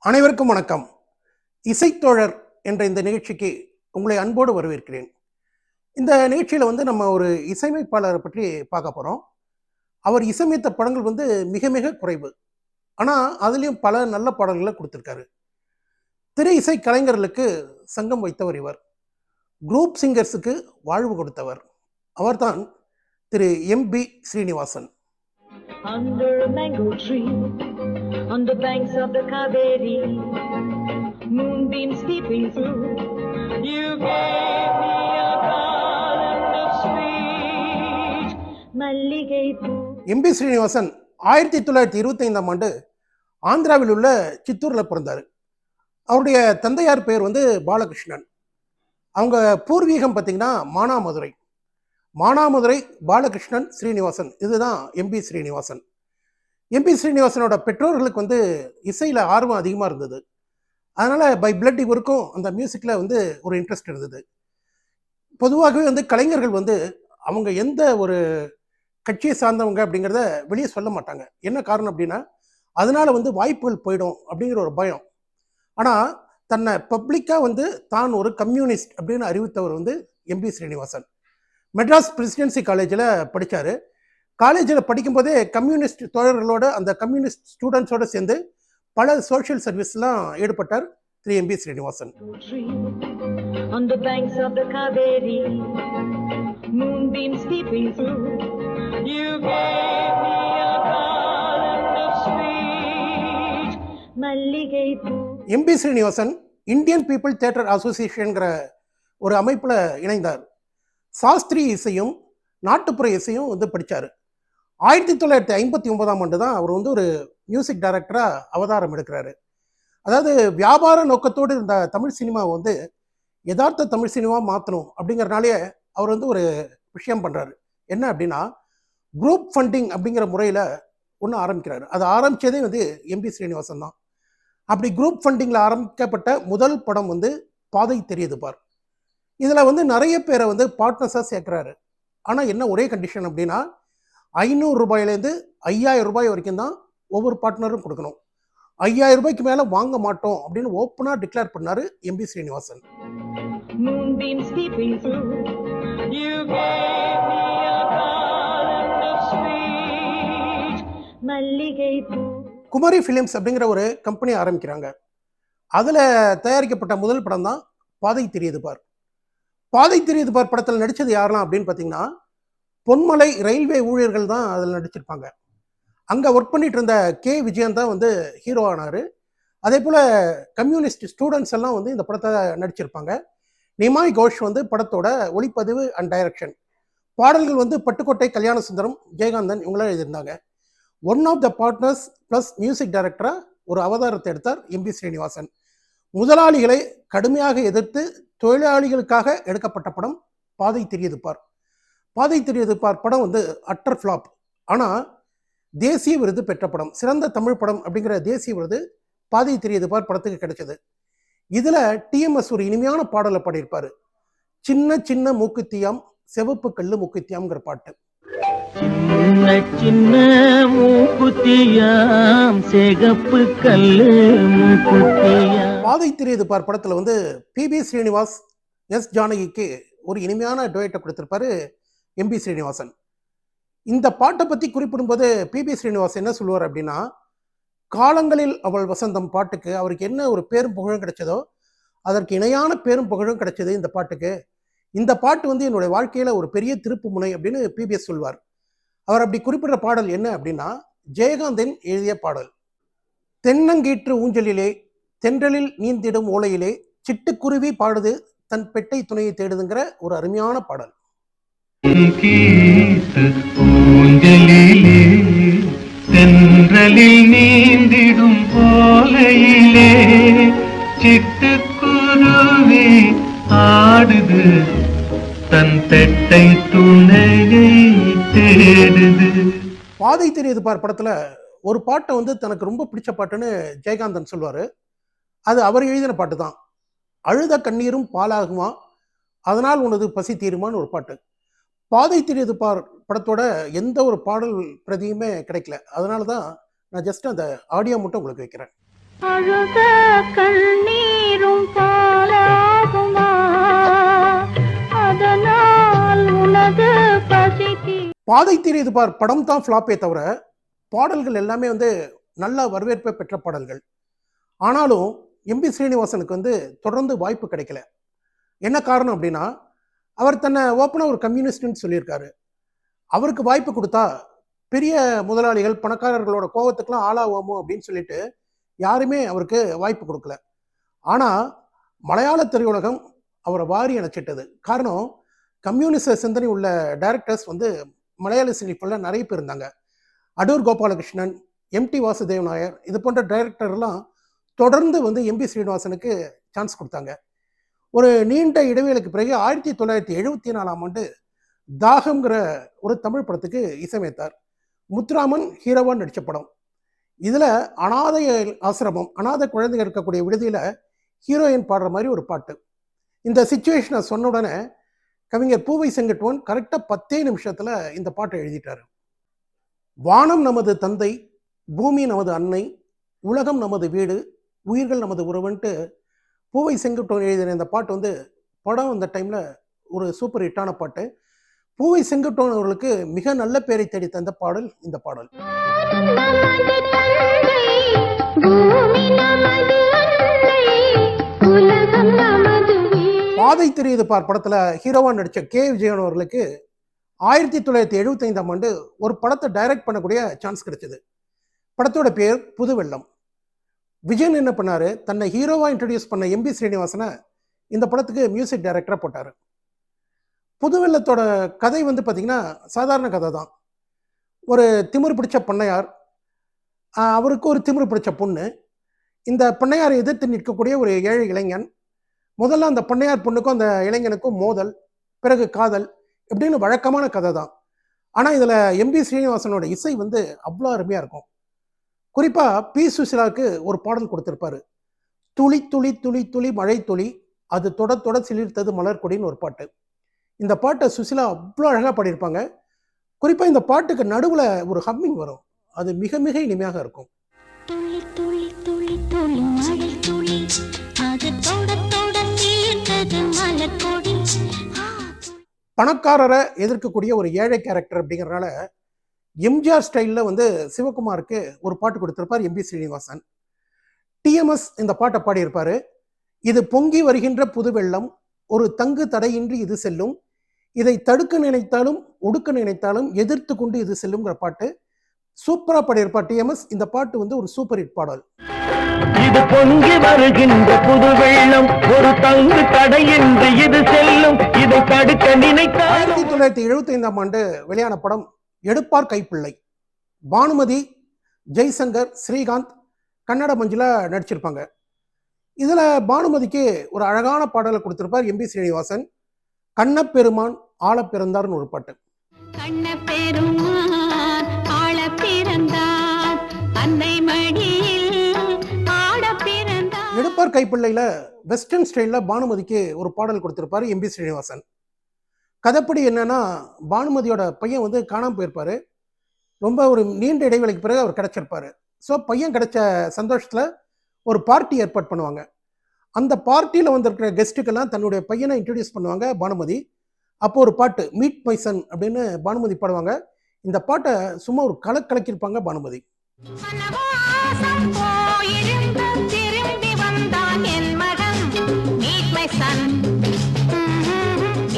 அனைவருக்கும் வணக்கம். இசைத்தோழர் என்ற இந்த நிகழ்ச்சிக்கு உங்களை அன்போடு வரவேற்கிறேன். இந்த நிகழ்ச்சியில நம்ம ஒரு இசையமைப்பாளரை பற்றி பார்க்க போறோம். அவர் இசையமைத்த படங்கள் மிக மிக குறைவு. ஆனா, அதிலயும் பல நல்ல பாடல்கள குடுத்திருக்காரு. திரை இசை கலைஞர்களுக்கு சங்கம் வைத்தவர் இவர். குரூப் சிங்கர்ஸுக்கு வாழ்வு கொடுத்தவர். அவர்தான் திரு எம்.பி. Srinivasan. Under a mango tree, on the banks of the Kaveri, moonbeams peeping through, you gave me a garland of sweet malligai poo. M P. Srinivasan 1925ஆம் ஆண்டு ஆந்திராவில் உள்ள சித்தூர்ல பிறந்தாரு. அவருடைய தந்தையார் பெயர் பாலகிருஷ்ணன். அவங்க பூர்வீகம் பார்த்தீங்கன்னா மானாமதுரை. மானாமதுரை பாலகிருஷ்ணன் ஸ்ரீனிவாசன், இதுதான் எம்.பி. ஸ்ரீனிவாசன். எம்.பி. ஸ்ரீனிவாசனோட பெற்றோர்களுக்கு இசையில் ஆர்வம் அதிகமாக இருந்தது. அதனால் பை பிளட் இவருக்கும் அந்த மியூசிக்கில் ஒரு இன்ட்ரெஸ்ட் இருந்தது. பொதுவாகவே கலைஞர்கள் அவங்க எந்த ஒரு கட்சியை சார்ந்தவங்க அப்படிங்கிறத வெளியே சொல்ல மாட்டாங்க. என்ன காரணம் அப்படின்னா, அதனால் வாய்ப்புகள் போயிடும் அப்படிங்கிற ஒரு பயம். ஆனால் தன்னை பப்ளிக்காக தான் ஒரு கம்யூனிஸ்ட் அப்படின்னு அறிவித்தவர் எம்.பி. ஸ்ரீனிவாசன். மெட்ராஸ் பிரசிடென்சி காலேஜில் படித்தார். காலேஜில் படிக்கும்போதே கம்யூனிஸ்ட் தோழர்களோட அந்த கம்யூனிஸ்ட் ஸ்டூடெண்ட்ஸோடு சேர்ந்து பல சோஷியல் சர்வீஸ்லாம் ஈடுபட்டார் திரு எம்.பி. Srinivasan. On the banks of the Kaveri, moonbeams peeping through, you gave me a garland of sweet malligai poo. M P. Srinivasan Indian people theatre அசோசியேஷன்கிற ஒரு அமைப்பில் இணைந்தார். சாஸ்திரிய இசையும் நாட்டுப்புற இசையும் படித்தார். 1959ஆம் ஆண்டு தான் அவர் ஒரு மியூசிக் டைரக்டராக அவதாரம் எடுக்கிறாரு. அதாவது வியாபார நோக்கத்தோடு இருந்த தமிழ் சினிமாவை யதார்த்த தமிழ் சினிமா மாற்றணும் அப்படிங்கிறனாலே அவர் ஒரு விஷயம் பண்ணுறாரு. என்ன அப்படின்னா, குரூப் ஃபண்டிங் அப்படிங்கிற முறையில் ஒன்று ஆரம்பிக்கிறாரு. அது ஆரம்பித்ததே எம்.பி. ஸ்ரீனிவாசன் தான். அப்படி குரூப் ஃபண்டிங்கில் ஆரம்பிக்கப்பட்ட முதல் படம் பாதை தெரியுது பார். இதில் நிறைய பேரை பார்ட்னர்ஸாக சேர்க்குறாரு. ஆனால் என்ன ஒரே கண்டிஷன் அப்படின்னா, 500 ரூபாயிலேருந்து 5000 ரூபாய் வரைக்கும் தான் ஒவ்வொரு பார்ட்னரும் கொடுக்கணும். 5000 ரூபாய்க்கு மேலே வாங்க மாட்டோம் அப்படின்னு ஓப்பனாக டிக்ளேர் பண்ணார் எம்.பி. Srinivasan. Moonbeams peeping through, you gave me a garland of sweet malligai poo. Kumari films அப்படிங்கிற ஒரு கம்பெனி ஆரம்பிக்கிறாங்க. அதில் தயாரிக்கப்பட்ட முதல் படம் தான் பாதை தெரியுது பார். பாதை தெரியுது பார் படத்தில் நடித்தது யாரெல்லாம் அப்படின்னு பார்த்தீங்கன்னா, பொன்மலை ரயில்வே ஊழியர்கள் தான் அதில் நடிச்சிருப்பாங்க. அங்கே ஒர்க் பண்ணிட்டு இருந்த கே. விஜயன் தான் ஹீரோ ஆனார். அதே போல் கம்யூனிஸ்ட் ஸ்டூடெண்ட்ஸ் எல்லாம் இந்த படத்தை நடிச்சிருப்பாங்க. நிமாய் கோஷ் படத்தோட ஒளிப்பதிவு அண்ட் டைரக்ஷன். பாடல்கள் பட்டுக்கோட்டை கல்யாண சுந்தரம், ஜெயகாந்தன் இவங்களாம் எழுதியிருந்தாங்க. One of the partners plus music டைரக்டராக ஒரு அவதாரத்தை எடுத்தார் எம்.பி. ஸ்ரீனிவாசன். முதலாளிகளை கடுமையாக எதிர்த்து தொழிலாளிகளுக்காக எடுக்கப்பட்ட படம் பாதை தெரியுது பார். பாதை தெரியுது பார் படம் அட்டர் ஃப்ளாப். ஆனால் தேசிய விருது பெற்ற படம், சிறந்த தமிழ் படம் அப்படிங்கிற தேசிய விருது பாதை தெரியுது பார் படத்துக்கு கிடைச்சது. இதில் டிஎம்எஸ் ஒரு இனிமையான பாடலை பாடியிருப்பார். சின்ன சின்ன மூக்குத்தியாம் சிவப்பு கல்லு மூக்குத்தியாம்ங்கிற பாட்டு. சின்ன சின்ன மூக்குத்தியாம் சிகப்பு கல்லு மூக்குத்தியாம். பாதை தெரியுது பார் படத்தில் பி.பி. ஸ்ரீனிவாஸ், எஸ். ஜானகிக்கு ஒரு இனிமையான டுவேட்டை கொடுத்திருப்பாரு எம்.பி. ஸ்ரீனிவாசன். இந்த பாட்டை பற்றி குறிப்பிடும்போது பி.பி. ஸ்ரீனிவாஸ் என்ன சொல்லுவார் அப்படின்னா, காலங்களில் அவள் வசந்தம் பாட்டுக்கு அவருக்கு என்ன ஒரு பேரும் புகழும் கிடைச்சதோ அதற்கு இணையான பேரும் புகழும் கிடைச்சது இந்த பாட்டுக்கு. இந்த பாட்டு என்னுடைய வாழ்க்கையில் ஒரு பெரிய திருப்பு முனை அப்படின்னு பிபிஎஸ் சொல்வார். அவர் அப்படி குறிப்பிடுற பாடல் என்ன அப்படின்னா, ஜெயகாந்தன் எழுதிய பாடல். தென்னங்கீற்று ஊஞ்சலிலே தென்றலில் நீந்திடும் ஓலையிலே சிட்டுக்குருவி பாடுது தன் பெட்டை துணையை தேடுதுங்கிற ஒரு அருமையான பாடல். ஊஞ்சலிலே தென்றலில் நீந்திடும் ஓலையிலே சிட்டுக்குருவி ஆடுது தன் பெட்டை துணையை தேடுது. பாதை தெரியுது பார் படத்தில் ஒரு பாட்டை தனக்கு ரொம்ப பிடிச்ச பாட்டுன்னு ஜெயகாந்தன் சொல்வார். அது அவர் எழுதின பாட்டு தான். அழுத கண்ணீரும் பாலாகுமா, அதனால் உனது பசி தீருமான்னு ஒரு பாட்டு. பாதை தெரியுது பார் படத்தோட எந்த ஒரு பாடல் பிரதியுமே கிடைக்கல. அதனால தான் நான் ஜஸ்ட் அந்த ஆடியோ மட்டும் உங்களுக்கு வைக்கிறேன். அழுத கண்ணீரும் பாலாகுமா அதனால் உனது பசிக்கு பாதை தெரியுது பார் படம் தான் ஃப்ளாப்பே தவிர பாடல்கள் எல்லாமே வந்து நல்ல வரவேற்பை பெற்ற பாடல்கள். ஆனாலும் எம்பி ஸ்ரீனிவாசனுக்கு வந்து தொடர்ந்து வாய்ப்பு கிடைக்கல. என்ன காரணம் அப்படின்னா, அவர் தன்னை ஓப்பனாக ஒரு கம்யூனிஸ்ட்னு சொல்லியிருக்காரு. அவருக்கு வாய்ப்பு கொடுத்தா பெரிய முதலாளிகள் பணக்காரர்களோட கோபத்துக்கெல்லாம் ஆளாகுமோ அப்படின்னு சொல்லிட்டு யாருமே அவருக்கு வாய்ப்பு கொடுக்கல. ஆனால் மலையாள திரையுலகம் அவரை வாரி அணைச்சிட்டது. காரணம், கம்யூனிச சிந்தனை உள்ள டைரக்டர்ஸ் வந்து மலையாள சினிமாவில் நிறைய பேர் இருந்தாங்க. அடூர் கோபாலகிருஷ்ணன், எம்டி வாசுதேவ் நாயர், இது போன்ற டைரக்டர்லாம் தொடர்ந்து வந்து எம்பி ஸ்ரீனிவாசனுக்கு சான்ஸ் கொடுத்தாங்க. ஒரு நீண்ட இடைவேளைக்கு பிறகு 1974 தாகம்ங்கிற ஒரு தமிழ் படத்துக்கு இசையமைத்தார். முத்துராமன் ஹீரோவான் நடித்த படம். இதில் அனாதை ஆசிரமம், அனாதை குழந்தைகள் இருக்கக்கூடிய விடுதியில் ஹீரோயின் பாடுற மாதிரி ஒரு பாட்டு. இந்த சிச்சுவேஷனை சொன்ன உடனே கவிஞர் பூவை செங்கட்டுவன் கரெக்டாக 10 நிமிஷத்தில் இந்த பாட்டை எழுதிட்டார். வானம் நமது தந்தை, பூமி நமது அன்னை, உலகம் நமது வீடு, உயிர்கள் நமது உறவுன்ட்டு பூவை செங்குட்டுவன் எழுதின இந்த பாட்டு வந்து படம் அந்த டைமில் ஒரு சூப்பர் ஹிட்டான பாட்டு. பூவை செங்குட்டுவன் அவர்களுக்கு மிக நல்ல பேரை தேடி தந்த பாடல் இந்த பாடல். பாதை தெரியுது பார் படத்தில் ஹீரோவா நடித்த கே விஜயன் அவர்களுக்கு 1975 ஒரு படத்தை டைரக்ட் பண்ணக்கூடிய சான்ஸ் கிடைச்சது. படத்தோட பேர் புதுவெள்ளம். விஜயன் என்ன பண்ணாரு, தன்னை ஹீரோவா இன்ட்ரடியூஸ் பண்ண எம்பி ஸ்ரீனிவாசனை இந்த படத்துக்கு மியூசிக் டைரக்டராக போட்டார். புதுவெள்ளத்தோட கதை வந்து பார்த்திங்கன்னா சாதாரண கதை தான். ஒரு திமிரு பிடிச்ச பண்ணையார், அவருக்கு ஒரு திமிரு பிடிச்ச பொண்ணு. இந்த பண்ணையாரை எதிர்த்து நிற்கக்கூடிய ஒரு ஏழை இளைஞன். முதல்ல அந்த பண்ணையார் பொண்ணுக்கும் அந்த இளைஞனுக்கும் மோதல், பிறகு காதல், இப்படின்னு வழக்கமான கதை தான். ஆனால் இதில் எம்பி ஸ்ரீனிவாசனோட இசை வந்து அவ்வளோ அருமையாக இருக்கும். குறிப்பாக பி சுசிலாவுக்கு ஒரு பாடல் கொடுத்துருப்பாரு. துளி துளி துளி துளி மழை துளி, அது தொட தொட சிலிர்த்தது மலர்கொடின்னு ஒரு பாட்டு. இந்த பாட்டை சுசிலா அவ்வளோ அழகாக பாடியிருப்பாங்க. குறிப்பாக இந்த பாட்டுக்கு நடுவில் ஒரு ஹம்மிங் வரும். அது மிக மிக இனிமையாக இருக்கும். பணக்காரரை எதிர்க்கக்கூடிய ஒரு ஏழை கேரக்டர் அப்படிங்கிறனால எம்ஜிஆர் ஸ்டைலில் வந்து சிவகுமாருக்கு ஒரு பாட்டு கொடுத்திருப்பார் எம்பி ஸ்ரீனிவாசன். டிஎம்எஸ் இந்த பாட்டை பாடியிருப்பார். இது பொங்கி வருகின்ற புதுவெள்ளம், ஒரு தங்கு தடையின்றி இது செல்லும், இதை தடுக்க நினைத்தாலும் ஒடுக்க நினைத்தாலும் எதிர்த்து கொண்டு இது செல்லுங்கிற பாட்டு சூப்பராக பாடியிருப்பார் டிஎம்எஸ். இந்த பாட்டு வந்து ஒரு சூப்பர் ஹிட் பாடல். இது பொங்கி வருகின்ற புதுவெள்ளம், ஒரு தங்கு தடையின்றி இது செல்லும், இதை தடுக்க நினைத்தால். 1975 வெளியான படம் எடுப்பார் கைப்பிள்ளை. பானுமதி, ஜெய்சங்கர், ஸ்ரீகாந்த், கன்னட மஞ்சுளா நடிச்சிருப்பாங்க. இதில் பானுமதிக்கு ஒரு அழகான பாடலை கொடுத்திருப்பார் எம்பி ஸ்ரீனிவாசன். கண்ணப்பெருமான் ஆள பிறந்தார்னு ஒரு பாட்டு. எடுப்பார் கைப்பிள்ளையில் வெஸ்டர்ன் ஸ்டைலில் பானுமதிக்கு ஒரு பாடல் கொடுத்திருப்பார் எம்பி ஸ்ரீனிவாசன். கதைப்படி என்னன்னா, பானுமதியோட பையன் வந்து காணாமல் போயிருப்பார். ரொம்ப ஒரு நீண்ட இடைவெளிக்கு பிறகு அவர் கிடச்சிருப்பார். ஸோ பையன் கிடைச்ச சந்தோஷத்தில் ஒரு பார்ட்டி ஏற்பாடு பண்ணுவாங்க. அந்த பார்ட்டியில் வந்திருக்கிற கெஸ்ட்டுக்கெல்லாம் தன்னுடைய பையனை இன்ட்ரடியூஸ் பண்ணுவாங்க பானுமதி. அப்போ ஒரு பாட்டு மீட் மை சன் அப்படின்னு பானுமதி பாடுவாங்க. இந்த பாட்டை சும்மா ஒரு கலக்கிருப்பாங்க பானுமதி.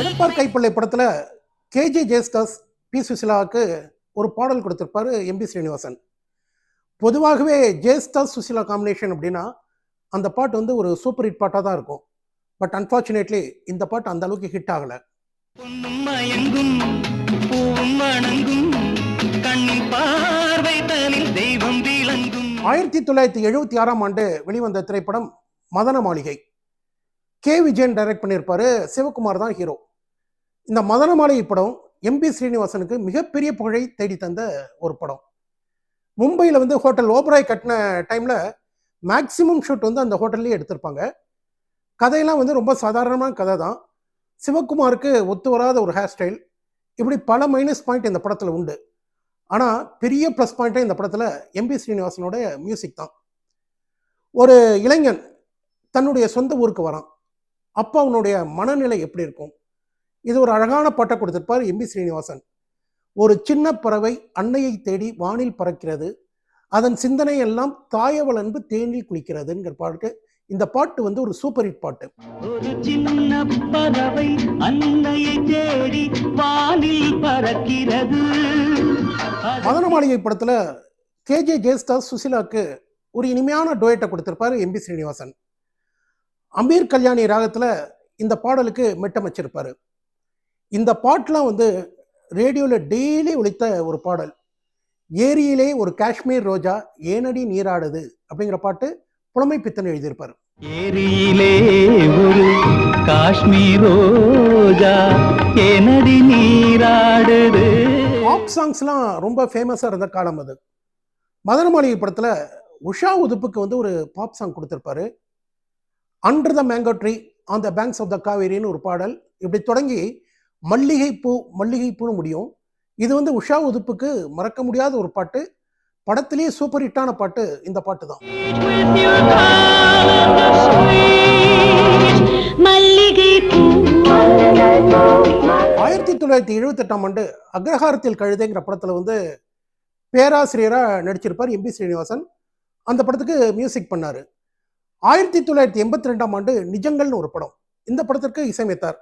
எடுப்பார் கைப்பிள்ளை படத்தில் கேஜே ஜெயஸ்தாஸ், பி சுசிலாவுக்கு ஒரு பாடல் கொடுத்திருப்பாரு எம்பி ஸ்ரீனிவாசன். பொதுவாகவே ஜெயஸ்தாஸ் சுசிலா காம்பினேஷன் அப்படின்னா அந்த பாட்டு வந்து ஒரு சூப்பர் ஹிட் பாட்டாக தான் இருக்கும். பட் அன்ஃபார்ச்சுனேட்லி இந்த பாட்டு அந்த அளவுக்கு ஹிட் ஆகலை. 1976 வெளிவந்த திரைப்படம் மதன மாளிகை. கே விஜயன் டைரக்ட் பண்ணியிருப்பாரு, சிவகுமார் தான் ஹீரோ. இந்த மதன மாளிகை படம் எம்பி ஸ்ரீனிவாசனுக்கு மிகப்பெரிய புகழை தேடி தந்த ஒரு படம். மும்பையில் வந்து ஹோட்டல் ஓபராய் கட்டின டைமில் மேக்சிமம் ஷூட் வந்து அந்த ஹோட்டல்லேயே எடுத்திருப்பாங்க. கதையெல்லாம் வந்து ரொம்ப சாதாரணமான கதை தான். சிவகுமாருக்கு ஒத்து வராத ஒரு ஹேர் ஸ்டைல், இப்படி பல மைனஸ் பாயிண்ட் இந்த படத்தில் உண்டு. ஆனால் பெரிய ப்ளஸ் பாயிண்ட்டே இந்த படத்தில் எம்பி ஸ்ரீனிவாசனோட மியூசிக் தான். ஒரு இளைஞன் தன்னுடைய சொந்த ஊருக்கு வரான். அப்போ அவனுடைய மனநிலை எப்படி இருக்கும்? இது ஒரு அழகான பாட்டை கொடுத்திருப்பார் எம்பி ஸ்ரீனிவாசன். ஒரு சின்ன பறவை அன்னையை தேடி வானில் பறக்கிறது, அதன் சிந்தனை எல்லாம் தாயவள் அன்பு தேனில் குளிக்கிறதுங்கிற பாட்டு. இந்த பாட்டு வந்து ஒரு சூப்பர் ஹிட் பாட்டு. ஒரு சின்ன பறவை அன்னையை தேடி வானில் பறக்கிறது. மதன மாளிகை படத்துல கேஜே ஜெயஸ்தாஸ் சுசிலாக்கு ஒரு இனிமையான டோயட்டை கொடுத்திருப்பாரு எம்பி ஸ்ரீனிவாசன். அமீர் கல்யாணி ராகத்துல இந்த பாடலுக்கு மெட்டமைச்சிருப்பாரு. இந்த பாட்டுலாம் வந்து ரேடியோவில் டெய்லி ஒலித்த ஒரு பாடல். ஏரியிலே ஒரு காஷ்மீர் ரோஜா ஏனடி நீராடுது அப்படிங்கிற பாட்டு புலமை பித்தன் எழுதியிருப்பார். ஏரியிலே ஒரு காஷ்மீர் ரோஜா ஏனடி நீராடுது. பாப் சாங்ஸ்லாம் ரொம்ப ஃபேமஸாக இருந்த காலம் அது. மதன மாளிகை படத்தில் உஷா உதுப்புக்கு வந்து ஒரு பாப் சாங் கொடுத்துருப்பாரு. Under the mango tree on the banks of the காவேரின்னு ஒரு பாடல். இப்படி தொடங்கி மல்லிகைப்பூ மல்லிகைப்பூன்னு முடியும். இது வந்து உஷா உதுப்புக்கு மறக்க முடியாத ஒரு பாட்டு. படத்திலேயே சூப்பர் ஹிட்டான பாட்டு இந்த பாட்டு தான். with your call of sweet மல்லிகைப்பூ. 1978ஆம் ஆண்டு அக்ரஹாரத்தில் கழுதைங்கிற படத்தில் வந்து பேராசிரியராக நடிச்சிருப்பார் எம்பி ஸ்ரீனிவாசன். அந்த படத்துக்கு மியூசிக் பண்ணார். 1982ஆம் ஆண்டு நிஜங்கள்னு ஒரு படம். இந்த படத்திற்கு இசையமைத்தார்.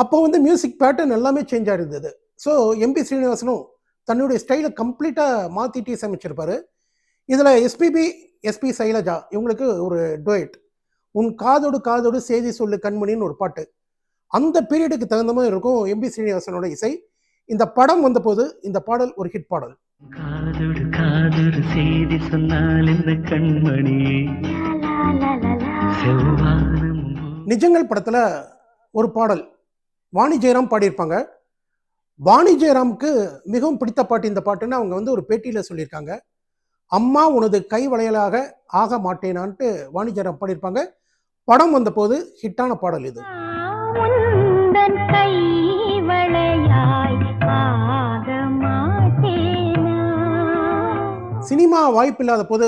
அப்போ வந்து மியூசிக் பேட்டர்ன் எல்லாமே சேஞ்ச் ஆகிருந்தது. ஸோ எம்பி ஸ்ரீனிவாசனும் தன்னுடைய ஸ்டைலை கம்ப்ளீட்டாக மாற்றிட்டு இசையமைச்சிருப்பார். இதில் எஸ்பி சைலஜா இவங்களுக்கு ஒரு டோயட், உன் காதோடு காதோடு செய்தி சொல்லு கண்மணின்னு ஒரு பாட்டு. அந்த பீரியடுக்கு தகுந்த மாதிரி இருக்கும் எம்பி ஸ்ரீனிவாசனோட இசை. இந்த படம் வந்தபோது இந்த பாடல் ஒரு ஹிட் பாடல். காதோடு காதோடு செய்தி சொன்னால் இந்த கண்மணி செவ்வானம். நிஜங்கள் படத்தில் ஒரு பாடல் வாணி ஜெயராம் பாடியிருப்பாங்க. வாணி ஜெயராமுக்கு மிகவும் பிடித்த பாட்டு இந்த பாட்டுன்னு அவங்க வந்து ஒரு பேட்டியில் சொல்லியிருக்காங்க. அம்மா உனது கை வளையலாக ஆக மாட்டேனான்ட்டு வாணி ஜெயராம் பாடியிருப்பாங்க. படம் வந்தபோது ஹிட்டான பாடல் இது. உந்தன் கை வளையாய் ஆக மாட்டேனா. சினிமா வாய்ப்பில்லாத போது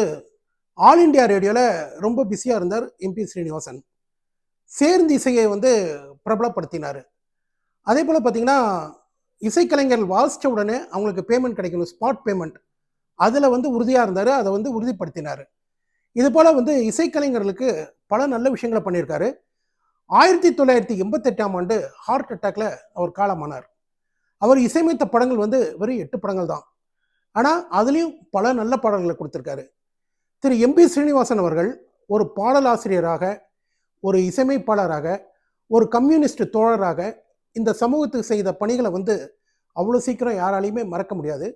ஆல் இண்டியா ரேடியோவில் ரொம்ப பிஸியாக இருந்தார் எம்பி ஸ்ரீனிவாசன். சேர்ந்து இசையை வந்து பிரபலப்படுத்தினார். அதே போல் பார்த்தீங்கன்னா இசைக்கலைஞர்கள் வாசித்த உடனே அவங்களுக்கு பேமெண்ட் கிடைக்கணும், ஸ்பாட் பேமெண்ட், அதில் வந்து உறுதியாக இருந்தார். அதை வந்து உறுதிப்படுத்தினார். இது போல் வந்து இசைக்கலைஞர்களுக்கு பல நல்ல விஷயங்களை பண்ணியிருக்காரு. 1988ஆம் ஆண்டு ஹார்ட் அட்டாக்ல அவர் காலமானார். அவர் இசையமைத்த படங்கள் வந்து வெறும் 8 படங்கள் தான். ஆனால் அதுலேயும் பல நல்ல பாடல்களை கொடுத்துருக்காரு. திரு எம்பி ஸ்ரீனிவாசன் அவர்கள் ஒரு பாடலாசிரியராக, ஒரு இசையமைப்பாளராக, ஒரு கம்யூனிஸ்ட் தோழராக இந்த சமூகத்துக்கு செய்த பணிகளை வந்து அவ்வளோ சீக்கிரம் யாராலையுமே மறக்க முடியாது.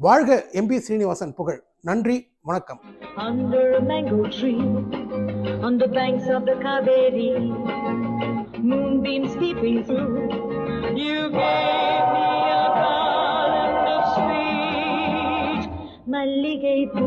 வாழ்க எம்பி ஸ்ரீனிவாசன் புகழ். நன்றி, வணக்கம். Under a mango tree, on the banks of the Kaveri, moonbeams peeping through, you gave me a garland of sweet மல்லிகைப்பூ.